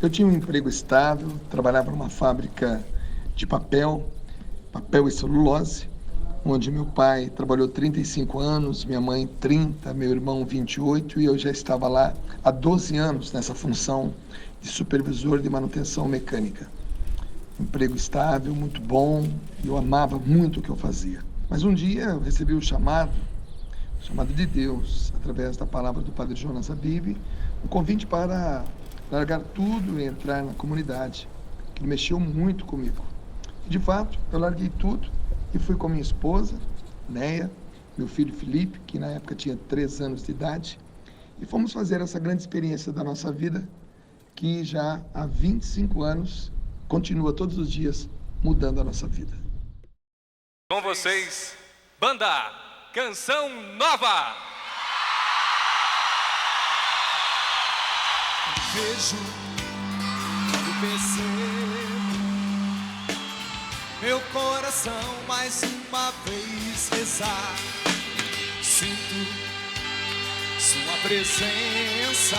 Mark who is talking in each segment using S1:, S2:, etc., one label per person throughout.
S1: Eu tinha um emprego estável, trabalhava numa fábrica de papel e celulose, onde meu pai trabalhou 35 anos, minha mãe 30, meu irmão 28, e eu já estava lá há 12 anos nessa função de supervisor de manutenção mecânica. Emprego estável, muito bom, e eu amava muito o que eu fazia. Mas um dia eu recebi o chamado de Deus, através da palavra do Padre Jonas Abib, um convite para largar tudo e entrar na comunidade, que mexeu muito comigo. E, de fato, eu larguei tudo e fui com minha esposa, Neia, meu filho Felipe, que na época tinha 3 anos de idade, e fomos fazer essa grande experiência da nossa vida, que já há 25 anos continua todos os dias mudando a nossa vida.
S2: Com vocês, Banda Canção Nova.
S3: Vejo, quando percebo, meu coração mais uma vez rezar. Sinto sua presença.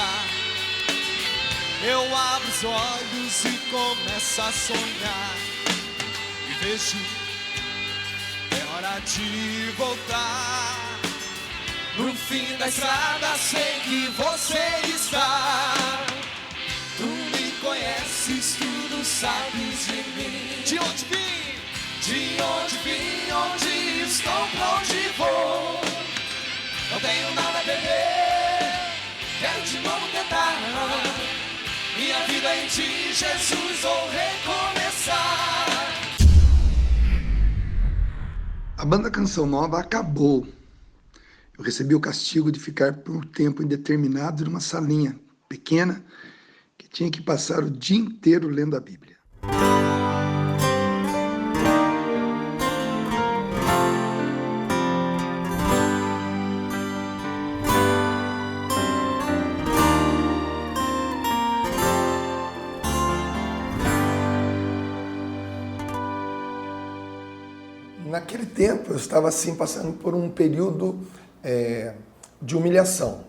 S3: Eu abro os olhos e começo a sonhar. E vejo, é hora de voltar. No fim da estrada sei que você está. Tu me conheces, tudo sabes de mim. De onde vim? De onde vim, onde estou, pra onde vou. Não tenho nada a perder, quero de novo tentar. Minha vida em ti, Jesus, vou recomeçar.
S1: A banda Canção Nova acabou. Eu recebi o castigo de ficar por um tempo indeterminado numa salinha pequena que tinha que passar o dia inteiro lendo a Bíblia. Naquele tempo eu estava assim passando por um período de humilhação.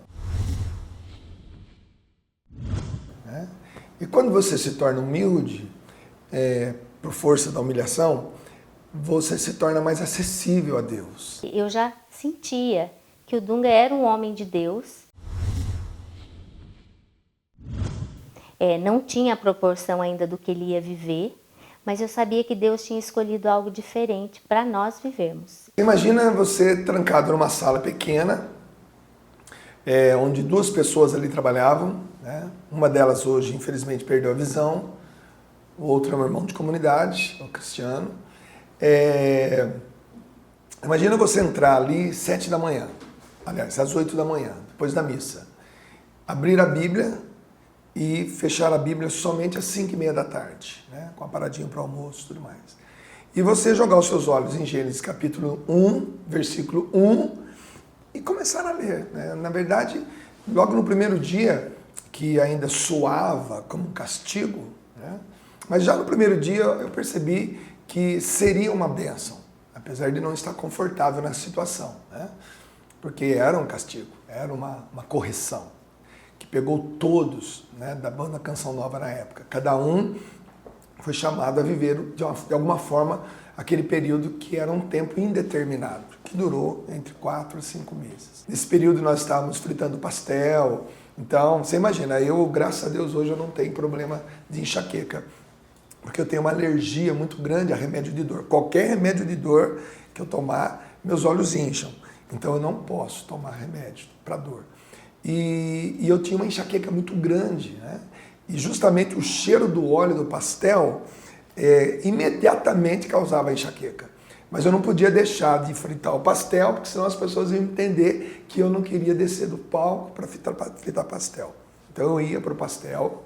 S1: E quando você se torna humilde, por força da humilhação, você se torna mais acessível a Deus.
S4: Eu já sentia que o Dunga era um homem de Deus. Não tinha a proporção ainda do que ele ia viver, mas eu sabia que Deus tinha escolhido algo diferente para nós vivermos.
S1: Imagina você trancado numa sala pequena, onde 2 pessoas ali trabalhavam, né? Uma delas hoje, infelizmente, perdeu a visão, o outro é meu irmão de comunidade, o Cristiano. Imagina você entrar ali 7 da manhã, aliás, às 8 da manhã, depois da missa, abrir a Bíblia e fechar a Bíblia somente às 5:30 da tarde, né? Com a paradinha para o almoço e tudo mais. E você jogar os seus olhos em Gênesis capítulo 1, versículo 1, e começar a ler, né? Na verdade, logo no primeiro dia, que ainda soava como um castigo, né? Mas já no primeiro dia eu percebi que seria uma bênção, apesar de não estar confortável na situação, né? Porque era um castigo, era uma correção, que pegou todos, né, da banda Canção Nova na época. Cada um foi chamado a viver de alguma forma aquele período que era um tempo indeterminado, que durou entre 4 e 5 meses. Nesse período nós estávamos fritando pastel, então você imagina, eu, graças a Deus, hoje eu não tenho problema de enxaqueca, porque eu tenho uma alergia muito grande a remédio de dor. Qualquer remédio de dor que eu tomar, meus olhos incham, então eu não posso tomar remédio para dor. E eu tinha uma enxaqueca muito grande, né? E justamente o cheiro do óleo do pastel imediatamente causava enxaqueca. Mas eu não podia deixar de fritar o pastel, porque senão as pessoas iam entender que eu não queria descer do palco para fritar pastel. Então eu ia para o pastel,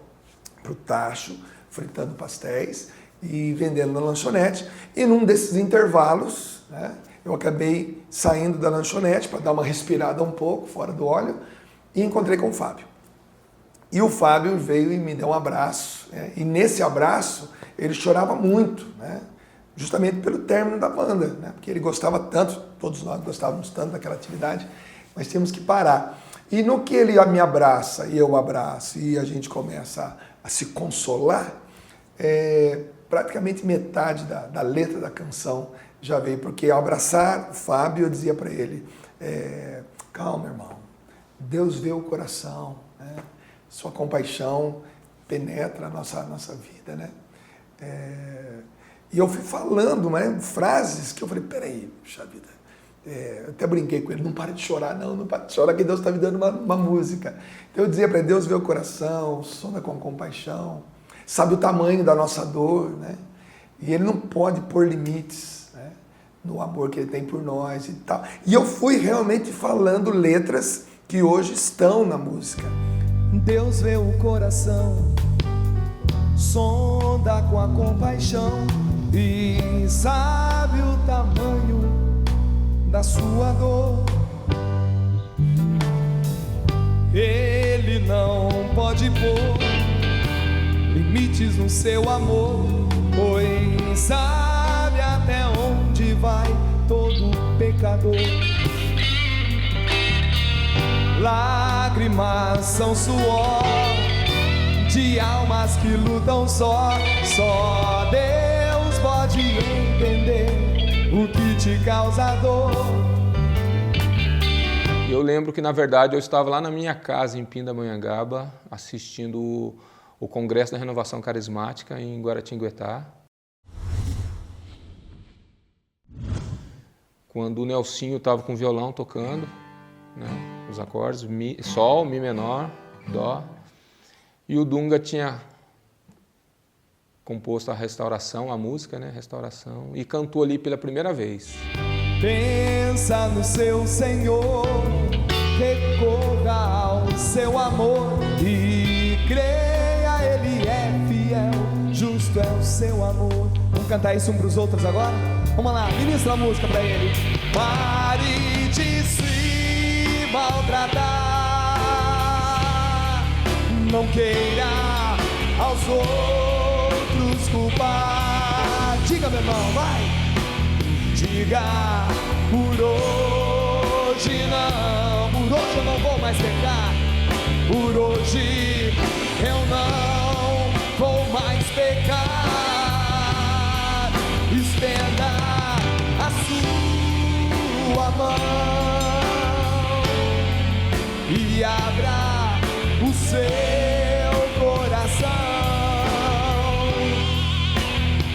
S1: para o tacho, fritando pastéis e vendendo na lanchonete. E num desses intervalos, né, eu acabei saindo da lanchonete para dar uma respirada um pouco fora do óleo e encontrei com o Fábio. E o Fábio veio e me deu um abraço, né? E nesse abraço ele chorava muito, né? Justamente pelo término da banda, né? Porque ele gostava tanto, todos nós gostávamos tanto daquela atividade, mas tínhamos que parar. E no que ele me abraça e eu abraço e a gente começa a se consolar, praticamente metade da letra da canção já veio, porque ao abraçar o Fábio, eu dizia para ele, calma, irmão, Deus vê o coração, né? Sua compaixão penetra a nossa vida, né? E eu fui falando, né, frases que eu falei, peraí, puxa vida, eu até brinquei com ele, não para de chorar, não para de chorar, que Deus está me dando uma música. Então eu dizia para ele, Deus vê o coração, sonda com compaixão, sabe o tamanho da nossa dor, né? E Ele não pode pôr limites, né, no amor que Ele tem por nós e tal. E eu fui realmente falando letras que hoje estão na música.
S3: Deus vê o coração, sonda com a compaixão e sabe o tamanho da sua dor. Ele não pode pôr limites no seu amor, pois sabe até onde vai todo pecador. Lágrimas são suor de almas que lutam só Deus pode entender o que te causa dor.
S5: Eu lembro que, na verdade, eu estava lá na minha casa em Pindamonhangaba, assistindo o Congresso da Renovação Carismática em Guaratinguetá, quando o Nelsinho estava com o violão tocando, né, os acordes, Sol, Mi menor, Dó, e o Dunga tinha composto a Restauração, a música, né, Restauração, e cantou ali pela primeira vez.
S3: Pensa no seu Senhor, recorra ao seu amor e creia, Ele é fiel, justo é o seu amor. Vamos cantar isso um para os outros agora? Vamos lá, ministra a música para Ele. Pare de se maltratar, não queira aos outros culpar. Diga, meu irmão, vai! Diga, por hoje não, por hoje eu não vou mais pecar, por hoje eu não vou mais pecar. Estenda a sua mão e abra o seu coração.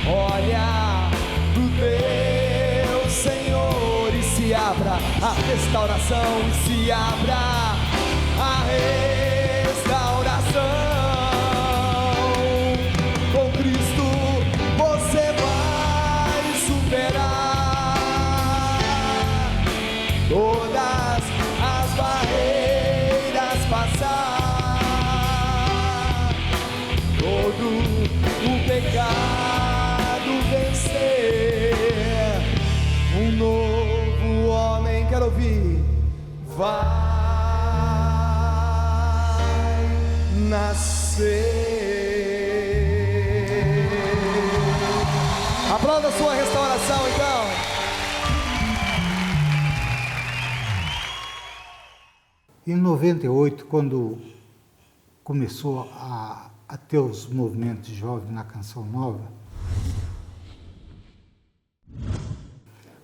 S3: Olha pro teu Senhor e se abra a restauração, e se abra a restauração. Com Cristo você vai superar todas as barreiras, passar todo o pecado, vencer. Um novo homem, quero ouvir, vai nascer. Aplauda a sua restauração, então.
S6: Em 98, quando começou a ter os movimentos jovens na Canção Nova,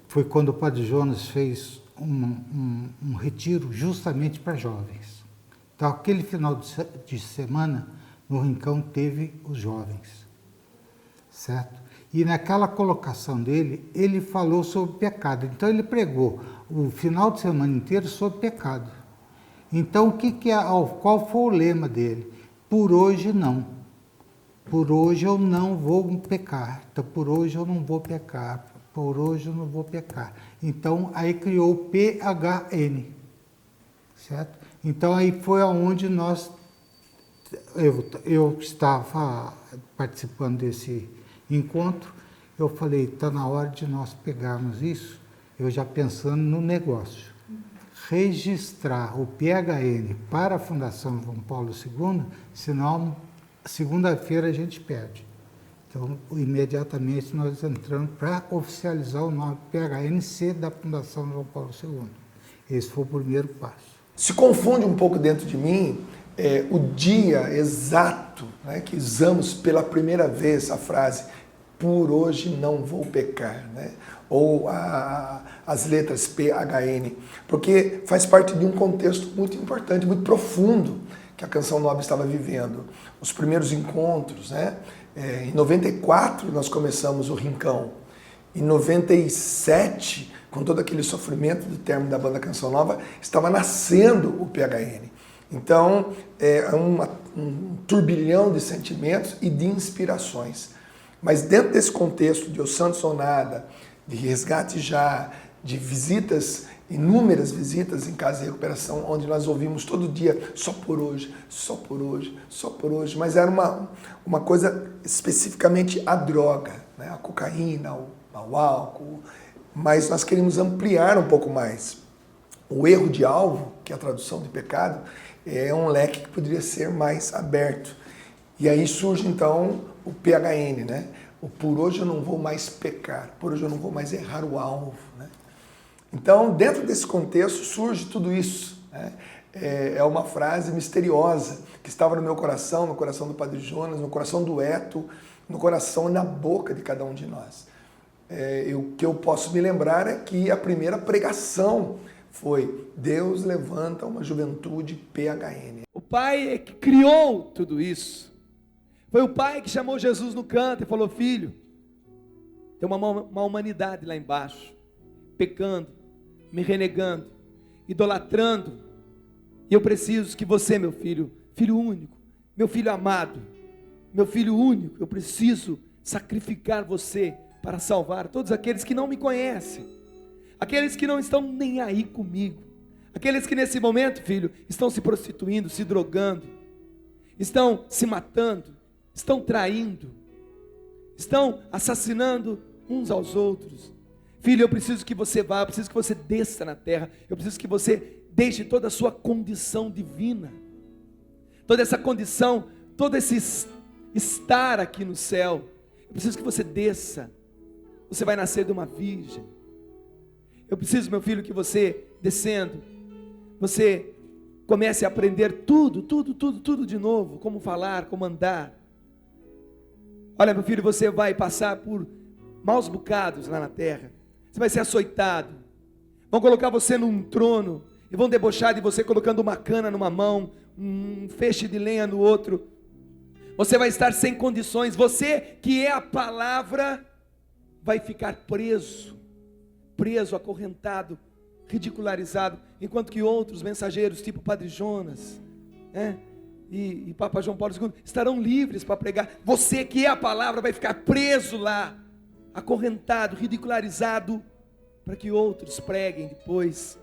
S6: foi quando o Padre Jonas fez um retiro justamente para jovens. Então, aquele final de semana, no Rincão, teve os jovens, certo? E naquela colocação dele, ele falou sobre pecado. Então, ele pregou o final de semana inteiro sobre pecado. Então, qual foi o lema dele? Por hoje não. Por hoje eu não vou pecar. Então, por hoje eu não vou pecar. Por hoje eu não vou pecar. Então, aí criou o PHN, certo? Então, aí foi aonde eu estava participando desse encontro. Eu falei, está na hora de nós pegarmos isso, eu já pensando no negócio. Registrar o PHN para a Fundação João Paulo II, senão segunda-feira a gente perde. Então, imediatamente nós entramos para oficializar o nome PHNC da Fundação João Paulo II. Esse foi o primeiro passo.
S1: Se confunde um pouco dentro de mim o dia exato, né, que usamos pela primeira vez a frase por hoje não vou pecar, né? Ou as letras PHN, porque faz parte de um contexto muito importante, muito profundo que a Canção Nova estava vivendo. Os primeiros encontros, né? Em 94 nós começamos o Rincão. Em 97, com todo aquele sofrimento do término da banda Canção Nova, estava nascendo o PHN. Então, é um turbilhão de sentimentos e de inspirações. Mas dentro desse contexto de O Santos ou Nada, de Resgate Já, de visitas, inúmeras visitas em casa de recuperação, onde nós ouvimos todo dia, só por hoje, só por hoje, só por hoje, mas era uma coisa especificamente a droga, né? A cocaína, o álcool, mas nós queríamos ampliar um pouco mais. O erro de alvo, que é a tradução de pecado, é um leque que poderia ser mais aberto. E aí surge então o PHN, né? O por hoje eu não vou mais pecar, por hoje eu não vou mais errar o alvo, né? Então, dentro desse contexto surge tudo isso, né? É uma frase misteriosa que estava no meu coração, no coração do Padre Jonas, no coração do Eto, no coração e na boca de cada um de nós. O que eu posso me lembrar é que a primeira pregação foi: Deus levanta uma juventude PHN.
S3: O Pai é que criou tudo isso. Foi o Pai que chamou Jesus no canto e falou: filho, tem uma humanidade lá embaixo, pecando, me renegando, idolatrando, e eu preciso que você, meu filho, filho único, meu filho amado, meu filho único, eu preciso sacrificar você para salvar todos aqueles que não me conhecem, aqueles que não estão nem aí comigo, aqueles que nesse momento, filho, estão se prostituindo, se drogando, estão se matando, estão traindo, estão assassinando uns aos outros. Filho, eu preciso que você vá, eu preciso que você desça na terra, eu preciso que você deixe toda a sua condição divina, toda essa condição, todo esse estar aqui no céu. Eu preciso que você desça, você vai nascer de uma virgem. Eu preciso, meu filho, que você, descendo, você comece a aprender tudo de novo, como falar, como andar. Olha, meu filho, você vai passar por maus bocados lá na terra, você vai ser açoitado, vão colocar você num trono, e vão debochar de você colocando uma cana numa mão, um feixe de lenha no outro. Você vai estar sem condições, você que é a palavra, vai ficar preso, acorrentado, ridicularizado, enquanto que outros mensageiros, tipo Padre Jonas, e Papa João Paulo II, estarão livres para pregar. Você que é a palavra vai ficar preso lá, acorrentado, ridicularizado, para que outros preguem depois.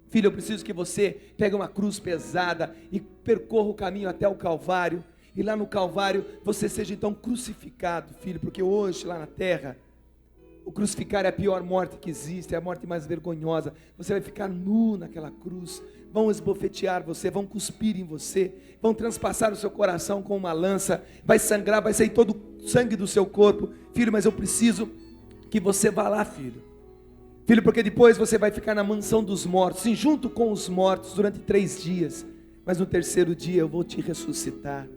S3: Filho, eu preciso que você pegue uma cruz pesada e percorra o caminho até o Calvário, e lá no Calvário você seja então crucificado, filho, porque hoje lá na terra o crucificar é a pior morte que existe, é a morte mais vergonhosa. Você vai ficar nu naquela cruz, vão esbofetear você, vão cuspir em você, vão transpassar o seu coração com uma lança, vai sangrar, vai sair todo o sangue do seu corpo. Filho, mas eu preciso que você vá lá, filho, porque depois você vai ficar na mansão dos mortos, sim, junto com os mortos durante 3 dias, mas no 3º dia eu vou te ressuscitar,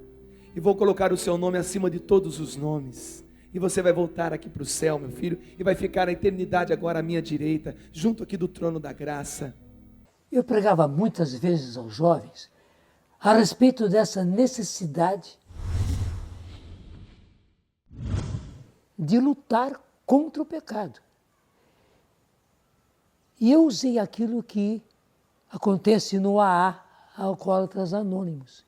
S3: e vou colocar o seu nome acima de todos os nomes, e você vai voltar aqui para o céu, meu filho, e vai ficar a eternidade agora à minha direita, junto aqui do trono da graça.
S7: Eu pregava muitas vezes aos jovens a respeito dessa necessidade de lutar contra o pecado. E eu usei aquilo que acontece no AA, Alcoólatras Anônimos.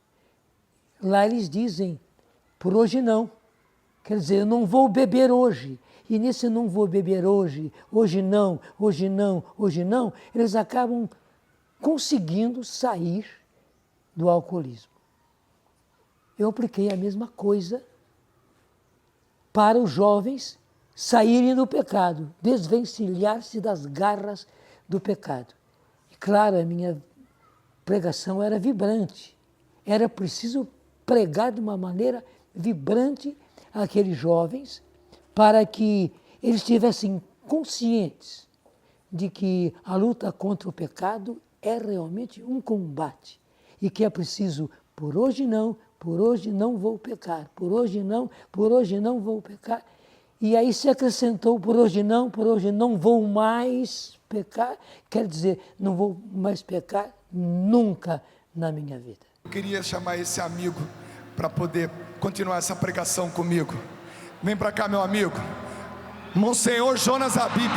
S7: Lá eles dizem, por hoje não. Quer dizer, eu não vou beber hoje. E nesse não vou beber hoje, hoje não, eles acabam conseguindo sair do alcoolismo. Eu apliquei a mesma coisa para os jovens saírem do pecado, desvencilhar-se das garras do pecado. E claro, a minha pregação era vibrante. Era preciso pregar de uma maneira vibrante àqueles jovens para que eles estivessem conscientes de que a luta contra o pecado é realmente um combate e que é preciso por hoje não vou pecar, por hoje não vou pecar. E aí se acrescentou por hoje não vou mais pecar, quer dizer, não vou mais pecar nunca na minha vida.
S1: Eu queria chamar esse amigo para poder continuar essa pregação comigo. Vem para cá, meu amigo. Monsenhor Jonas Habib.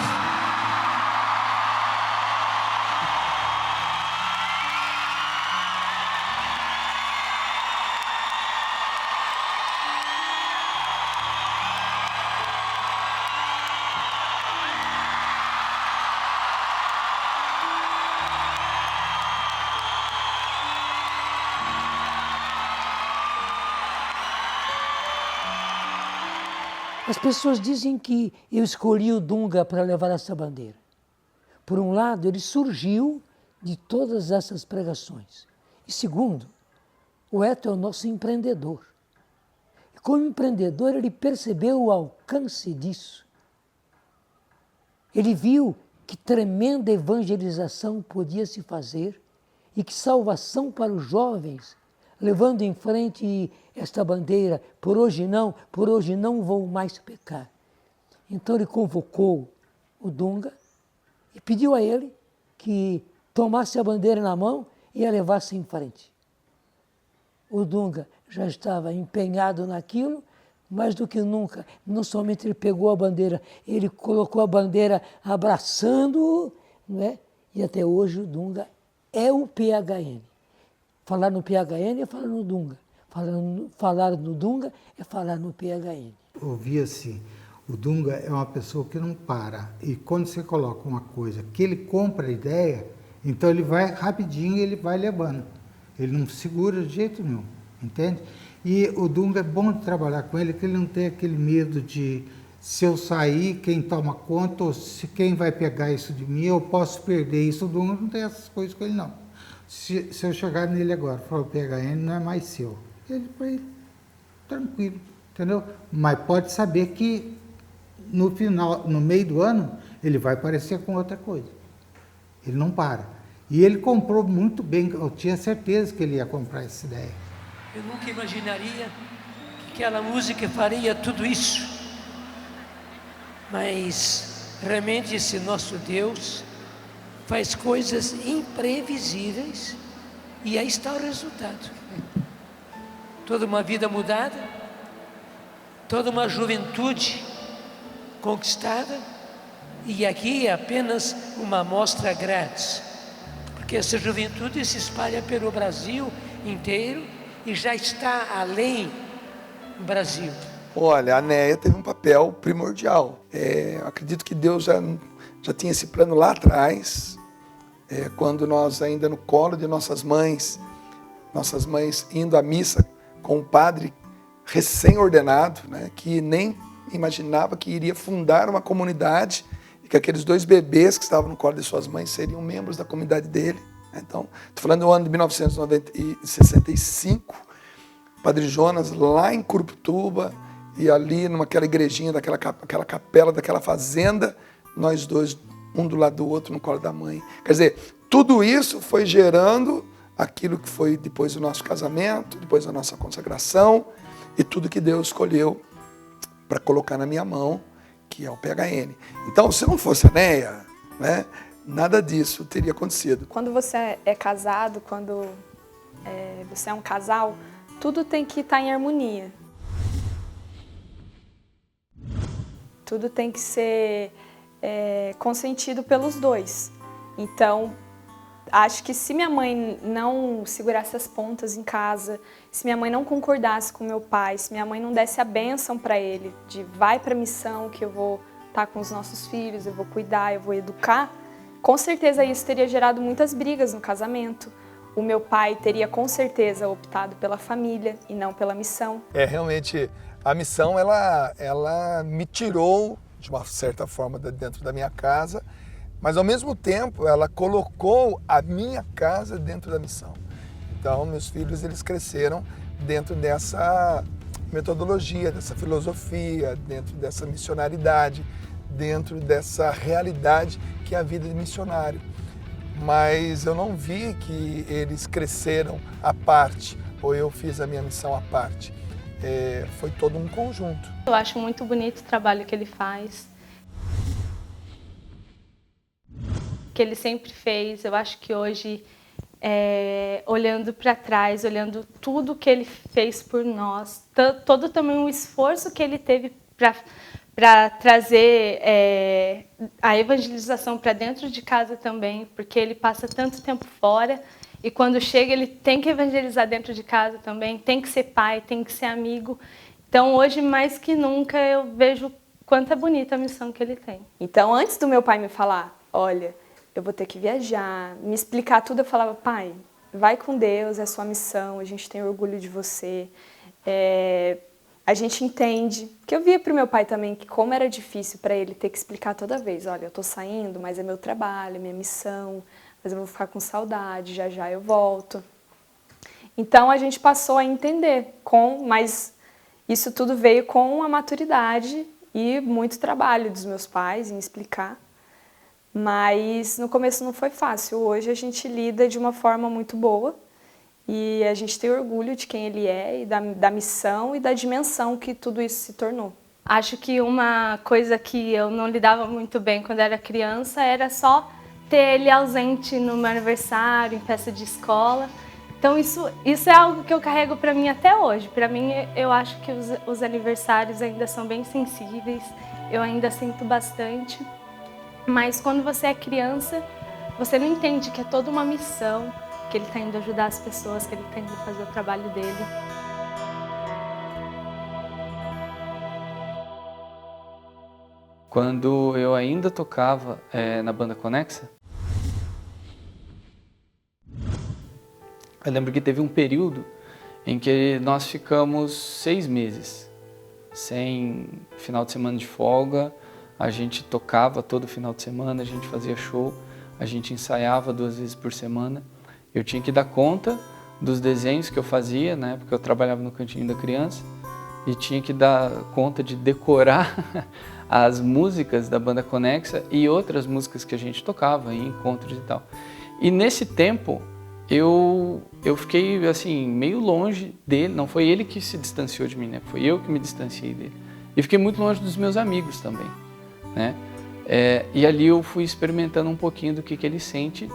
S7: As pessoas dizem que eu escolhi o Dunga para levar essa bandeira. Por um lado, ele surgiu de todas essas pregações. E segundo, o Eto é o nosso empreendedor. E como empreendedor, ele percebeu o alcance disso. Ele viu que tremenda evangelização podia se fazer e que salvação para os jovens, levando em frente esta bandeira, por hoje não vou mais pecar. Então ele convocou o Dunga e pediu a ele que tomasse a bandeira na mão e a levasse em frente. O Dunga já estava empenhado naquilo, mais do que nunca. Não somente ele pegou a bandeira, ele colocou a bandeira abraçando-o, não é? E até hoje o Dunga é o PHN. Falar no PHN é falar no Dunga. Falar no Dunga é falar no PHN.
S6: Ouvia-se, o Dunga é uma pessoa que não para. E quando você coloca uma coisa que ele compra a ideia, então ele vai rapidinho, ele vai levando. Ele não segura de jeito nenhum, entende? E o Dunga é bom de trabalhar com ele, que ele não tem aquele medo de, se eu sair, quem toma conta, ou se quem vai pegar isso de mim, eu posso perder isso. O Dunga não tem essas coisas com ele, não. Se eu chegar nele agora e falar, o PHN não é mais seu, ele vai tranquilo, entendeu? Mas pode saber que no final, no meio do ano, ele vai aparecer com outra coisa. Ele não para. E ele comprou muito bem, eu tinha certeza que ele ia comprar essa ideia.
S7: Eu nunca imaginaria que aquela música faria tudo isso. Mas realmente esse nosso Deus faz coisas imprevisíveis e aí está o resultado. Toda uma vida mudada, toda uma juventude conquistada, e aqui é apenas uma amostra grátis, porque essa juventude se espalha pelo Brasil inteiro e já está além do Brasil.
S1: Olha, a Néia teve um papel primordial. Eu acredito que Deus já tinha esse plano lá atrás, quando nós ainda no colo de nossas mães indo à missa com um padre recém-ordenado, né, que nem imaginava que iria fundar uma comunidade e que aqueles 2 bebês que estavam no colo de suas mães seriam membros da comunidade dele. Então, estou falando do ano de 1965, Padre Jonas lá em Curuputuba, e ali naquela igrejinha, aquela capela, daquela fazenda, nós dois, um do lado do outro, no colo da mãe. Quer dizer, tudo isso foi gerando aquilo que foi depois do nosso casamento, depois da nossa consagração, e tudo que Deus escolheu para colocar na minha mão, que é o PHN. Então, se não fosse a Néia, né, nada disso teria acontecido.
S8: Quando você é casado, quando você é um casal, tudo tem que estar em harmonia. Tudo tem que ser consentido pelos dois. Então, acho que se minha mãe não segurasse as pontas em casa, se minha mãe não concordasse com meu pai, se minha mãe não desse a bênção para ele, de vai para a missão que eu vou estar com os nossos filhos, eu vou cuidar, eu vou educar, com certeza isso teria gerado muitas brigas no casamento. O meu pai teria com certeza optado pela família e não pela missão.
S1: Realmente, a missão, ela me tirou, de uma certa forma, de dentro da minha casa, mas ao mesmo tempo ela colocou a minha casa dentro da missão. Então, meus filhos, eles cresceram dentro dessa metodologia, dessa filosofia, dentro dessa missionaridade, dentro dessa realidade que é a vida de missionário. Mas eu não vi que eles cresceram à parte ou eu fiz a minha missão à parte. Foi todo um conjunto.
S8: Eu acho muito bonito o trabalho que ele faz, que ele sempre fez. Eu acho que hoje, olhando para trás, olhando tudo que ele fez por nós, todo também o esforço que ele teve para trazer a evangelização para dentro de casa também, porque ele passa tanto tempo fora e quando chega ele tem que evangelizar dentro de casa também, tem que ser pai, tem que ser amigo. Então hoje mais que nunca eu vejo quanto é bonita a missão que ele tem. Então antes do meu pai me falar, olha, eu vou ter que viajar, me explicar tudo, eu falava, pai, vai com Deus, é sua missão, a gente tem orgulho de você. A gente entende, porque eu via para o meu pai também que como era difícil para ele ter que explicar toda vez, olha, eu estou saindo, mas é meu trabalho, é minha missão, mas eu vou ficar com saudade, já já eu volto. Então a gente passou a entender, mas isso tudo veio com a maturidade e muito trabalho dos meus pais em explicar, mas no começo não foi fácil. Hoje a gente lida de uma forma muito boa, e a gente tem orgulho de quem ele é, e da missão e da dimensão que tudo isso se tornou. Acho que uma coisa que eu não lidava muito bem quando era criança era só ter ele ausente no meu aniversário, em festa de escola. Então isso é algo que eu carrego para mim até hoje. Para mim, eu acho que os aniversários ainda são bem sensíveis, eu ainda sinto bastante. Mas quando você é criança, você não entende que é toda uma missão, que ele está indo ajudar as pessoas, que ele está indo fazer o trabalho dele.
S9: Quando eu ainda tocava na banda Conexa, eu lembro que teve um período em que nós ficamos 6 meses sem final de semana de folga. A gente tocava todo final de semana, a gente fazia show, a gente ensaiava 2 vezes por semana. Eu tinha que dar conta dos desenhos que eu fazia, né, porque eu trabalhava no Cantinho da Criança, e tinha que dar conta de decorar as músicas da banda Conexa e outras músicas que a gente tocava em encontros e tal. E nesse tempo eu fiquei assim meio longe dele, não foi ele que se distanciou de mim, né? Foi eu que me distanciei dele. E fiquei muito longe dos meus amigos também, né? E ali eu fui experimentando um pouquinho do que ele sente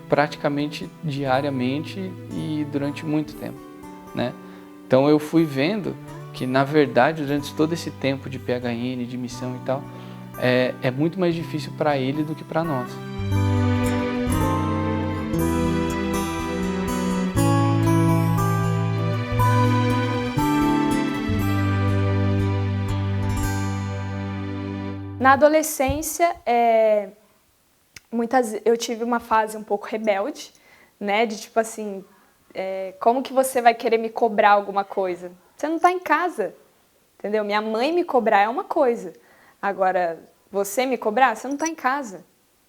S9: praticamente diariamente e durante muito tempo, né? Então eu fui vendo que, na verdade, durante todo esse tempo de PHN, de missão e tal, é muito mais difícil para ele do que para nós.
S8: Na adolescência, eu tive uma fase um pouco rebelde, né? De tipo assim, como que você vai querer me cobrar alguma coisa? Você não está em casa, entendeu? Minha mãe me cobrar é uma coisa. Agora, você me cobrar, você não está em casa,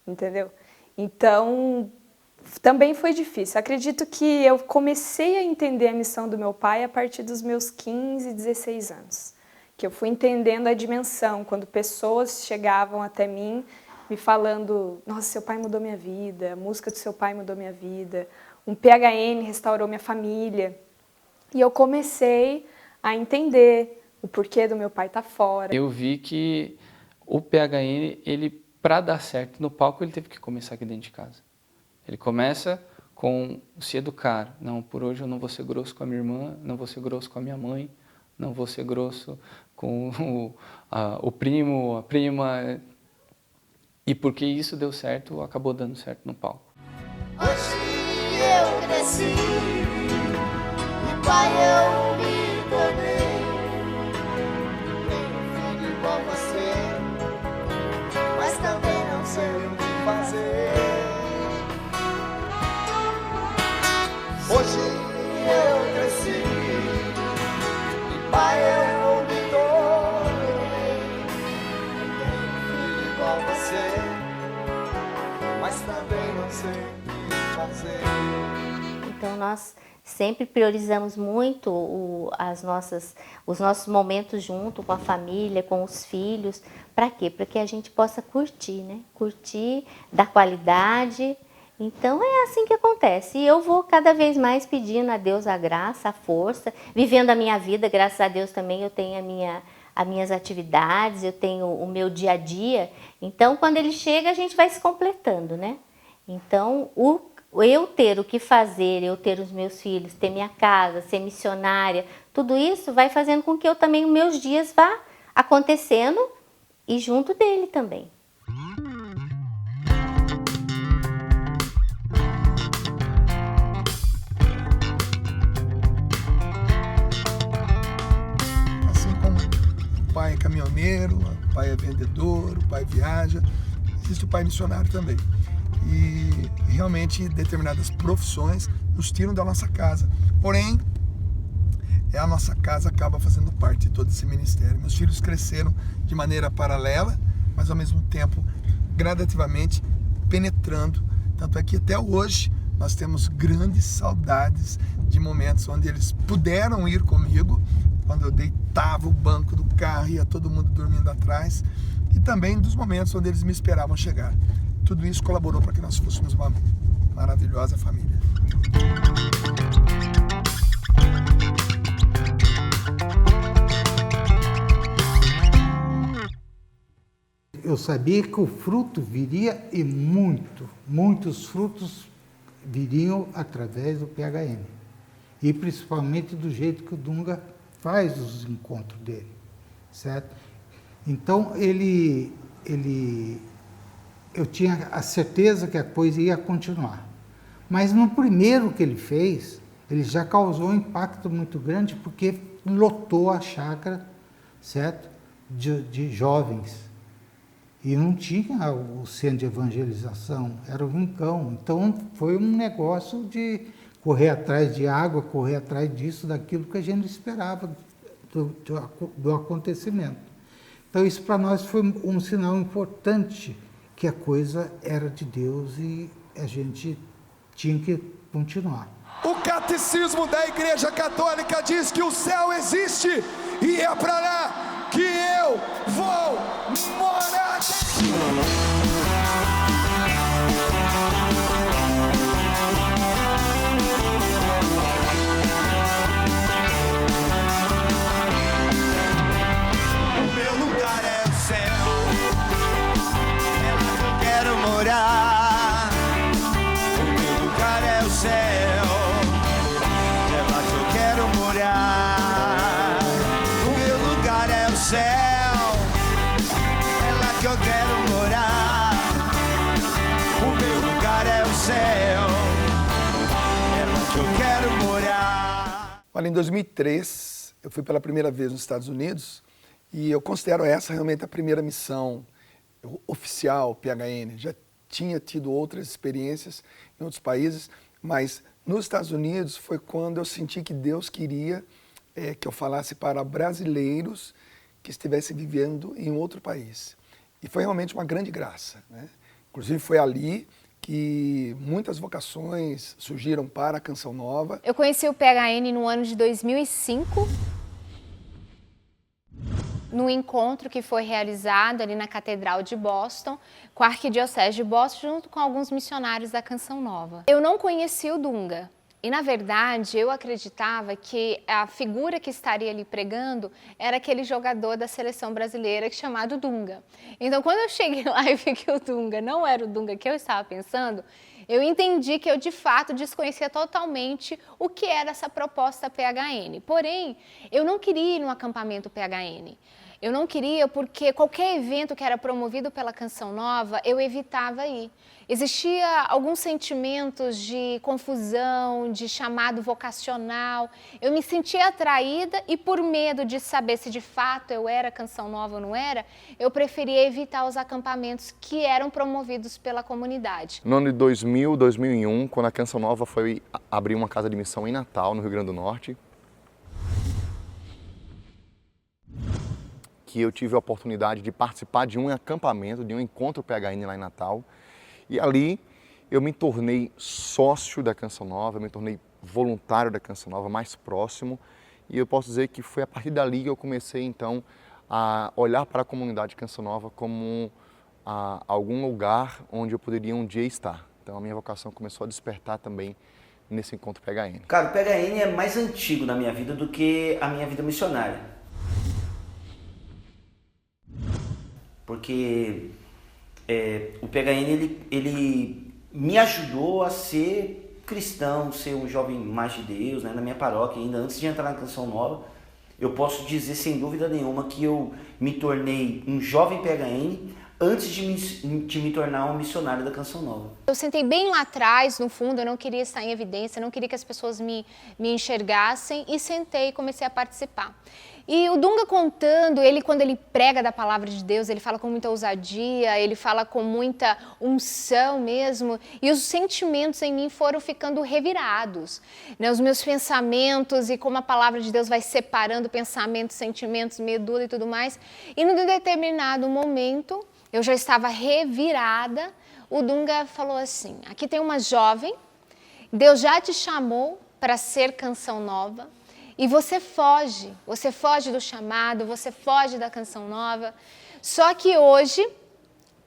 S8: entendeu? Então, também foi difícil. Acredito que eu comecei a entender a missão do meu pai a partir dos meus 15, 16 anos. Que eu fui entendendo a dimensão, quando pessoas chegavam até mim me falando, nossa, seu pai mudou minha vida, a música do seu pai mudou minha vida, um PHN restaurou minha família. E eu comecei a entender o porquê do meu pai estar fora.
S9: Eu vi que o PHN, ele, para dar certo no palco, ele teve que começar aqui dentro de casa. Ele começa com se educar. Não, por hoje eu não vou ser grosso com a minha irmã, não vou ser grosso com a minha mãe, não vou ser grosso com o primo, a prima. E porque isso deu certo, acabou dando certo no palco.
S10: Hoje eu cresci e pai eu me tornei. Tenho um filho igual você, mas também não sei o que fazer. Hoje eu cresci e pai eu me tornei. Tenho um filho igual você, mas também não sei o que fazer.
S4: Então nós sempre priorizamos muito os nossos momentos junto com a família, com os filhos. Para quê? Para que a gente possa curtir, né? Curtir, dar qualidade Então é assim que acontece. E eu vou cada vez mais pedindo a Deus a graça, a força, vivendo a minha vida. Graças a Deus também eu tenho as minhas atividades, eu tenho o meu dia a dia. Então quando ele chega a gente vai se completando, né? Então eu ter o que fazer, eu ter os meus filhos, ter minha casa, ser missionária, tudo isso vai fazendo com que eu também, os meus dias vá acontecendo e junto dele também.
S1: Assim como o pai é caminhoneiro, o pai é vendedor, o pai viaja, existe o pai missionário também. E realmente determinadas profissões nos tiram da nossa casa. Porém, a nossa casa acaba fazendo parte de todo esse ministério. Meus filhos cresceram de maneira paralela, mas ao mesmo tempo gradativamente penetrando. Tanto é que até hoje nós temos grandes saudades de momentos onde eles puderam ir comigo, quando eu deitava o banco do carro e ia todo mundo dormindo atrás, e também dos momentos onde eles me esperavam chegar. Tudo isso colaborou para que nós fôssemos uma maravilhosa família.
S6: Eu sabia que o fruto viria e muitos frutos viriam através do PHN. E principalmente do jeito que o Dunga faz os encontros dele, certo? Então eu tinha a certeza que a coisa ia continuar. Mas no primeiro que ele fez, ele já causou um impacto muito grande porque lotou a chácara, certo? De jovens. E não tinha o centro de evangelização, era o Rincão. Então foi um negócio de correr atrás de água, correr atrás disso, daquilo que a gente esperava do acontecimento. Então isso para nós foi um sinal importante que a coisa era de Deus e a gente tinha que continuar.
S3: O catecismo da Igreja Católica diz que o céu existe e é para lá que eu vou morar.
S10: O meu lugar é o céu, é lá que eu quero morar. O meu lugar é o céu, é lá que eu quero morar. O meu lugar é o céu, é lá que eu quero morar. O meu lugar é o céu, é lá que eu quero morar.
S1: Olha, em 2003, eu fui pela primeira vez nos Estados Unidos e eu considero essa realmente a primeira missão oficial PHN. Já tinha tido outras experiências em outros países, mas nos Estados Unidos foi quando eu senti que Deus queria que eu falasse para brasileiros que estivessem vivendo em outro país. E foi realmente uma grande graça, né? Inclusive foi ali que muitas vocações surgiram para a Canção Nova.
S11: Eu conheci o PHN no ano de 2005, no encontro que foi realizado ali na Catedral de Boston, com a Arquidiocese de Boston, junto com alguns missionários da Canção Nova. Eu não conheci o Dunga. E, na verdade, eu acreditava que a figura que estaria ali pregando era aquele jogador da seleção brasileira chamado Dunga. Então, quando eu cheguei lá e vi que o Dunga não era o Dunga que eu estava pensando, eu entendi que eu, de fato, desconhecia totalmente o que era essa proposta PHN. Porém, eu não queria ir num acampamento PHN. Eu não queria porque qualquer evento que era promovido pela Canção Nova, eu evitava ir. Existia alguns sentimentos de confusão, de chamado vocacional. Eu me sentia atraída e por medo de saber se de fato eu era Canção Nova ou não era, eu preferia evitar os acampamentos que eram promovidos pela comunidade.
S12: No ano de 2000, 2001, quando a Canção Nova foi abrir uma casa de missão em Natal, no Rio Grande do Norte, que eu tive a oportunidade de participar de um acampamento, de um encontro PHN lá em Natal. E ali eu me tornei sócio da Canção Nova, eu me tornei voluntário da Canção Nova, mais próximo. E eu posso dizer que foi a partir dali que eu comecei então a olhar para a comunidade Canção Nova como algum lugar onde eu poderia um dia estar. Então a minha vocação começou a despertar também nesse encontro PHN.
S13: Cara, o PHN é mais antigo na minha vida do que a minha vida missionária. Porque o PHN ele me ajudou a ser cristão, ser um jovem mais de Deus, né? Na minha paróquia, ainda antes de entrar na Canção Nova. Eu posso dizer sem dúvida nenhuma que eu me tornei um jovem PHN antes de me tornar um missionário da Canção Nova.
S11: Eu sentei bem lá atrás, no fundo, eu não queria estar em evidência, não queria que as pessoas me enxergassem, e sentei e comecei a participar. E o Dunga contando, quando ele prega da palavra de Deus, ele fala com muita ousadia, ele fala com muita unção mesmo, e os sentimentos em mim foram ficando revirados, né? Os meus pensamentos e como a palavra de Deus vai separando pensamentos, sentimentos, medula e tudo mais. E num determinado momento, eu já estava revirada, o Dunga falou assim: aqui tem uma jovem, Deus já te chamou para ser Canção Nova, e você foge do chamado, você foge da Canção Nova. Só que hoje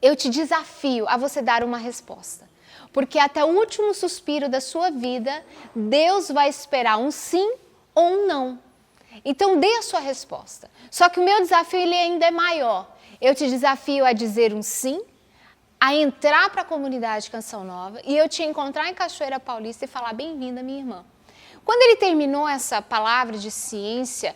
S11: eu te desafio a você dar uma resposta. Porque até o último suspiro da sua vida, Deus vai esperar um sim ou um não. Então dê a sua resposta. Só que o meu desafio ele ainda é maior. Eu te desafio a dizer um sim, a entrar para a comunidade Canção Nova e eu te encontrar em Cachoeira Paulista e falar: bem-vinda, minha irmã. Quando ele terminou essa palavra de ciência,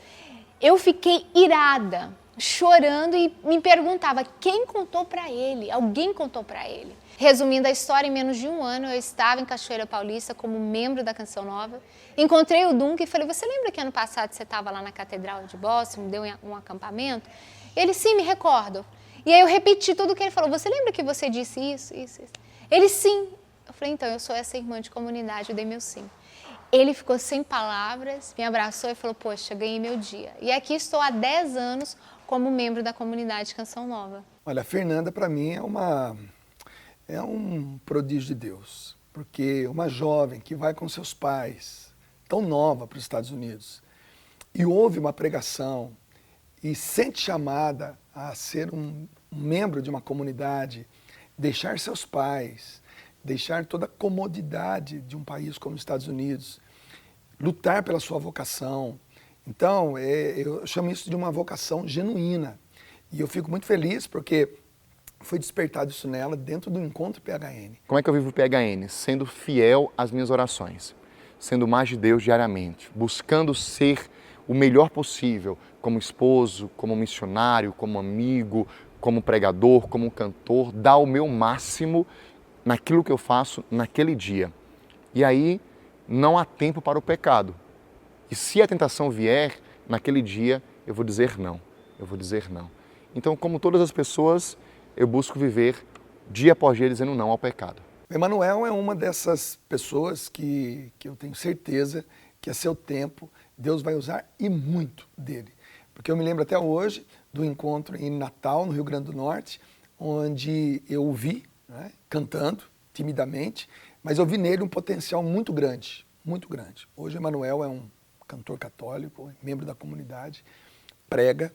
S11: eu fiquei irada, chorando e me perguntava quem contou para ele, alguém contou para ele. Resumindo a história, em menos de um ano eu estava em Cachoeira Paulista como membro da Canção Nova, encontrei o Dunga e falei: você lembra que ano passado você estava lá na Catedral de Boston, me deu um acampamento? Ele: sim, me recordo. E aí eu repeti tudo o que ele falou: você lembra que você disse isso? Ele: sim. Eu falei: então, eu sou essa irmã de comunidade, eu dei meu sim. Ele ficou sem palavras, me abraçou e falou: poxa, ganhei meu dia. E aqui estou há 10 anos como membro da comunidade Canção Nova.
S1: Olha, a Fernanda para mim é um prodígio de Deus, porque uma jovem que vai com seus pais, tão nova, para os Estados Unidos, e ouve uma pregação e sente chamada a ser um membro de uma comunidade, deixar seus pais, deixar toda a comodidade de um país como os Estados Unidos, lutar pela sua vocação. Então, eu chamo isso de uma vocação genuína. E eu fico muito feliz porque foi despertado isso nela dentro do encontro PHN.
S12: Como é que eu vivo o PHN? Sendo fiel às minhas orações, sendo mais de Deus diariamente, buscando ser o melhor possível como esposo, como missionário, como amigo, como pregador, como cantor, dar o meu máximo naquilo que eu faço naquele dia. E aí não há tempo para o pecado. E se a tentação vier, naquele dia eu vou dizer não. Então, como todas as pessoas, eu busco viver dia após dia dizendo não ao pecado.
S1: Emanuel é uma dessas pessoas que eu tenho certeza que a seu tempo Deus vai usar e muito dele. Porque eu me lembro até hoje do encontro em Natal, no Rio Grande do Norte, onde eu o vi, né, cantando timidamente, mas eu vi nele um potencial muito grande, muito grande. Hoje Emanuel é um cantor católico, membro da comunidade, prega,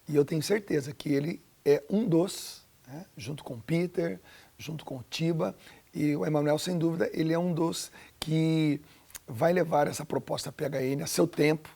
S1: e eu tenho certeza que ele é um dos, né, junto com o Peter, junto com o Tiba, e o Emanuel, sem dúvida, ele é um dos que vai levar essa proposta PHN a seu tempo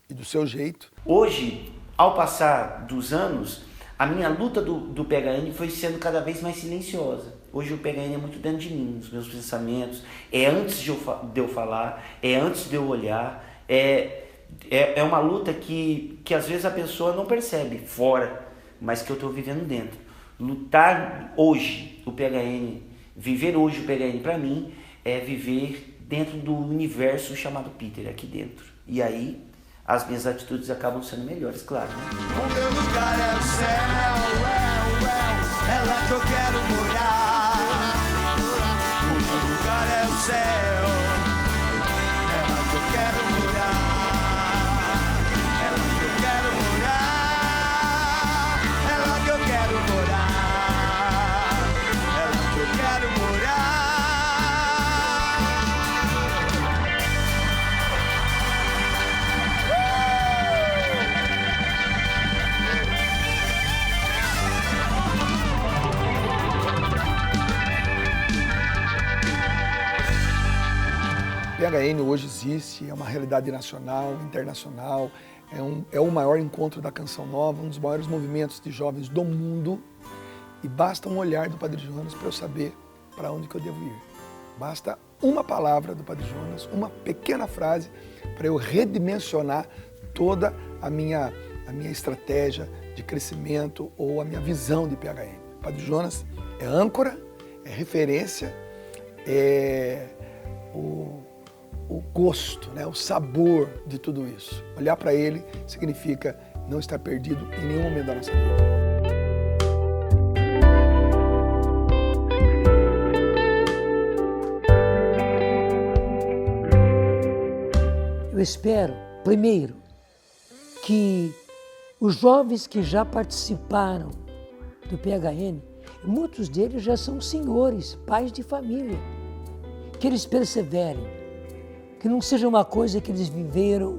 S1: e do seu jeito.
S13: Hoje, ao passar dos anos, a minha luta do PHN foi sendo cada vez mais silenciosa. Hoje o PHN é muito dentro de mim, os meus pensamentos, é antes de eu falar, é antes de eu olhar, é uma luta que às vezes a pessoa não percebe fora, mas que eu estou vivendo dentro. Lutar hoje o PHN, viver hoje o PHN para mim, é viver dentro do universo chamado Peter, aqui dentro. E aí as minhas atitudes acabam sendo melhores, claro. Né?
S10: O meu lugar é o céu, é lá que eu quero morar. O meu lugar é o céu, é lá que eu quero morar. É lá que eu quero morar. É lá que eu quero morar. É lá que eu quero morar.
S1: PHN hoje existe, é uma realidade nacional, internacional, é o maior encontro da Canção Nova, um dos maiores movimentos de jovens do mundo, e basta um olhar do Padre Jonas para eu saber para onde que eu devo ir. Basta uma palavra do Padre Jonas, uma pequena frase, para eu redimensionar toda a minha estratégia de crescimento ou a minha visão de PHN. O Padre Jonas é âncora, é referência, é o gosto, né? O sabor de tudo isso. Olhar para ele significa não estar perdido em nenhum momento da nossa vida.
S7: Eu espero, primeiro, que os jovens que já participaram do PHN, muitos deles já são senhores, pais de família, que eles perseverem, que não seja uma coisa que eles viveram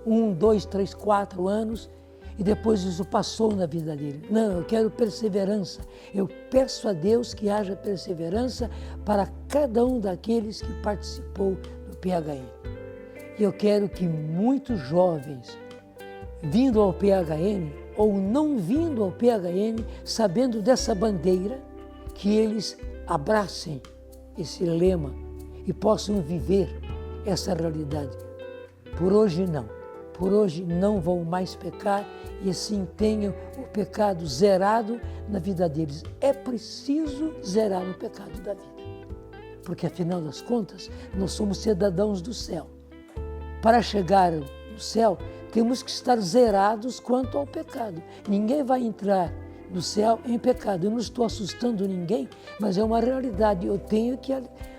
S7: 1, 2, 3, 4 anos e depois isso passou na vida dele. Não, eu quero perseverança. Eu peço a Deus que haja perseverança para cada um daqueles que participou do PHN. E eu quero que muitos jovens, vindo ao PHN ou não vindo ao PHN, sabendo dessa bandeira, que eles abracem esse lema e possam viver essa realidade. Por hoje não vão mais pecar e assim tenham o pecado zerado na vida deles. É preciso zerar o pecado da vida, porque afinal das contas nós somos cidadãos do céu. Para chegar no céu, temos que estar zerados quanto ao pecado. Ninguém vai entrar no céu em pecado. Eu não estou assustando ninguém, mas é uma realidade. Eu tenho que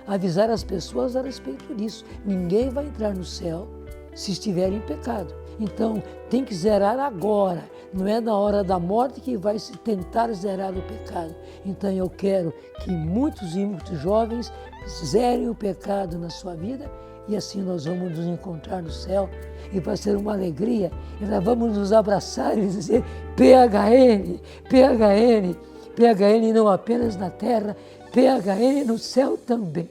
S7: avisar as pessoas a respeito disso. Ninguém vai entrar no céu se estiver em pecado. Então, tem que zerar agora. Não é na hora da morte que vai se tentar zerar o pecado. Então, eu quero que muitos e muitos jovens zerem o pecado na sua vida e assim nós vamos nos encontrar no céu e vai ser uma alegria. E nós vamos nos abraçar e dizer PHN, PHN, PHN não apenas na terra, PHN no céu também.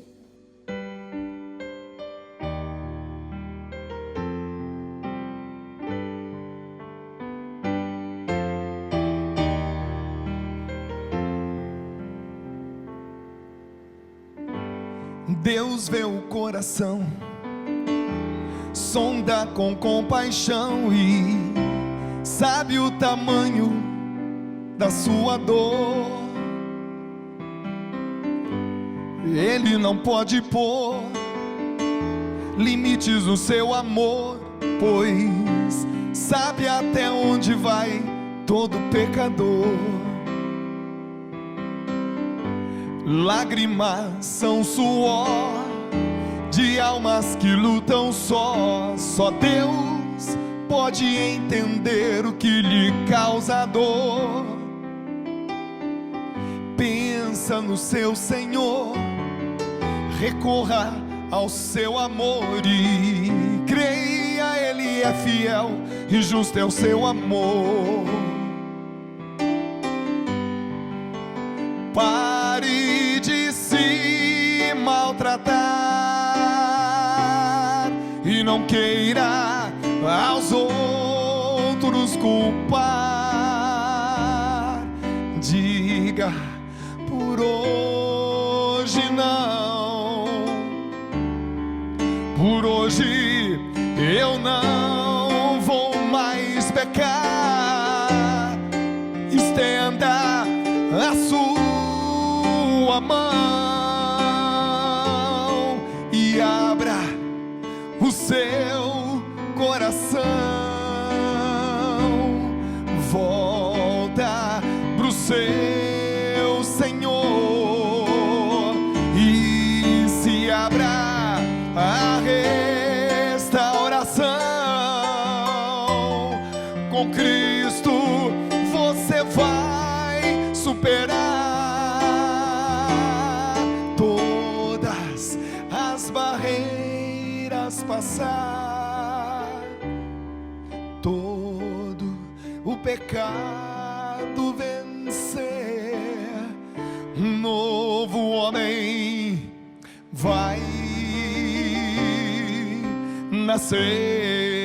S3: Deus vê o coração, sonda com compaixão e sabe o tamanho da sua dor. Ele não pode pôr limites no seu amor, pois sabe até onde vai todo pecador. Lágrimas são suor de almas que lutam só. Só Deus pode entender o que lhe causa dor. Pensa no seu Senhor, recorra ao seu amor e creia, Ele é fiel e justo é o seu amor. Pare de se maltratar e não queira aos outros culpar. Diga por hoje não, por hoje eu não vou mais pecar. Estenda a sua mão e abra o seu coração. Volta pro seu Senhor e se abra a restauração. Com Cristo você vai superar passar, todo o pecado vencer. Um novo homem vai nascer.